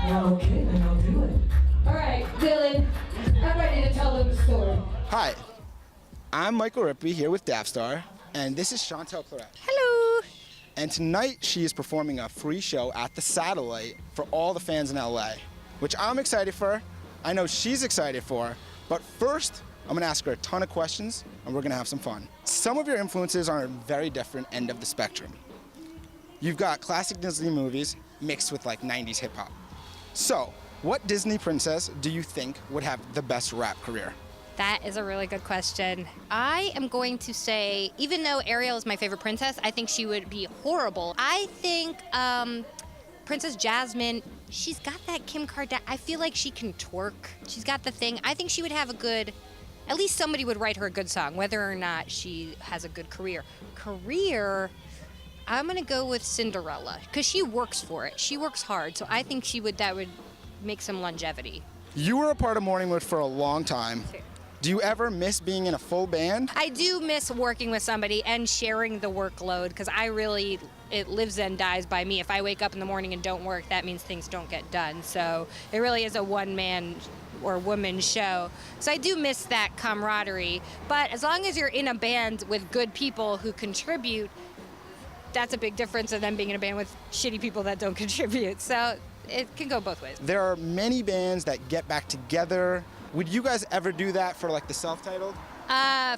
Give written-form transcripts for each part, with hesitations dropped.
Okay, then I'll do it. All right, Dylan, I'm ready to tell them the story. Hi, I'm Michael Rippey here with Daftstar, and this is Chantal Claret. Hello. And tonight she is performing a free show at the Satellite for all the fans in LA, which I'm excited for. I know she's excited for, but first I'm gonna ask her a ton of questions and we're gonna have some fun. Some of your influences are on a very different end of the spectrum. You've got classic Disney movies mixed with like 90s hip hop. So, what Disney princess do you think would have the best rap career? That is a really good question. I am going to say, even though Ariel is my favorite princess, I think she would be horrible. I think Princess Jasmine, she's got that Kim Kardashian. I feel like she can twerk. She's got the thing. I think she would have a good, at least somebody would write her a good song, whether or not she has a good career. I'm gonna go with Cinderella, because she works for it. She works hard, so I think that would make some longevity. You were a part of Morningwood for a long time. Do you ever miss being in a full band? I do miss working with somebody and sharing the workload, because it lives and dies by me. If I wake up in the morning and don't work, that means things don't get done. So it really is a one-man or woman show. So I do miss that camaraderie. But as long as you're in a band with good people who contribute, that's a big difference than being in a band with shitty people that don't contribute. So it can go both ways. There are many bands that get back together. Would you guys ever do that for like the self-titled?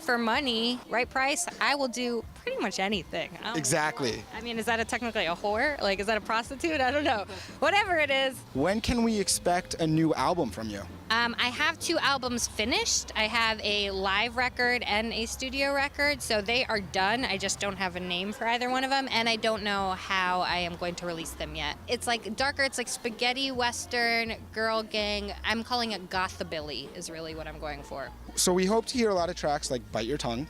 For money, right price, I will do pretty much anything. Exactly. I mean, is that technically a whore? Like, is that a prostitute? I don't know. Whatever it is. When can we expect a new album from you? I have 2 albums finished. I have a live record and a studio record, so they are done. I just don't have a name for either one of them, and I don't know how I am going to release them yet. It's like darker, it's like spaghetti western, girl gang. I'm calling it gothabilly is really what I'm going for. So we hope to hear a lot of tracks like Bite Your Tongue.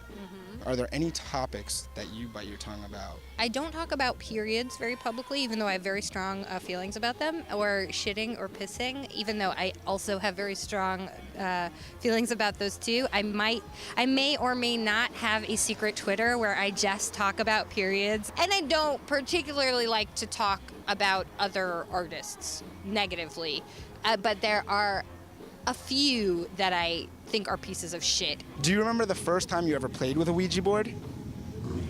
Are there any topics that you bite your tongue about? I don't talk about periods very publicly, even though I have very strong feelings about them, or shitting or pissing, even though I also have very strong feelings about those too. I may or may not have a secret Twitter where I just talk about periods, and I don't particularly like to talk about other artists negatively, but there are a few that I think are pieces of shit. Do you remember the first time you ever played with a Ouija board?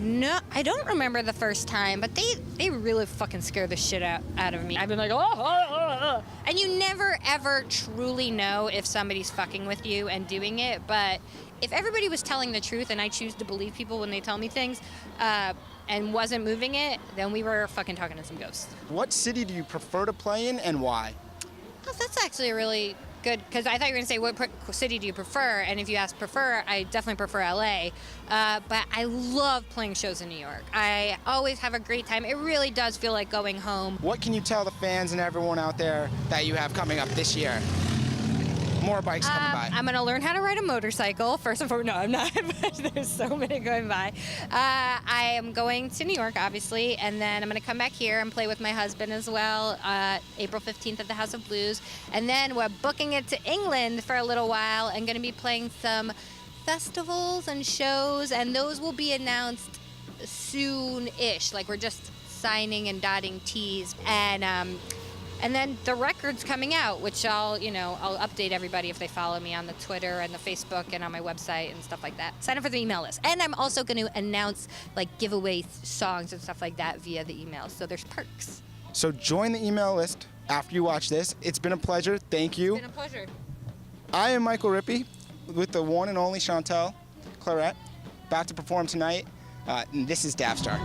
No, I don't remember the first time, but they really fucking scare the shit out of me. I've been like, oh. And you never ever truly know if somebody's fucking with you and doing it, but if everybody was telling the truth, and I choose to believe people when they tell me things, and wasn't moving it, then we were fucking talking to some ghosts. What city do you prefer to play in and why? Oh, that's actually a really good, because I thought you were going to say, what city do you prefer? And if you ask prefer, I definitely prefer LA. But I love playing shows in New York. I always have a great time. It really does feel like going home. What can you tell the fans and everyone out there that you have coming up this year? More bikes coming by. I'm going to learn how to ride a motorcycle. First and foremost, no, I'm not, but there's so many going by. I am going to New York, obviously, and then I'm going to come back here and play with my husband as well, April 15th at the House of Blues. And then we're booking it to England for a little while and going to be playing some festivals and shows, and those will be announced soon-ish. Like, we're just signing and dotting T's. And then the record's coming out, which I'll update everybody if they follow me on the Twitter and the Facebook and on my website and stuff like that. Sign up for the email list. And I'm also going to announce like giveaway songs and stuff like that via the email. So there's perks. So join the email list after you watch this. It's been a pleasure. Thank you. It's been a pleasure. I am Michael Rippey with the one and only Chantal Claret, about to perform tonight. And this is Daftstar.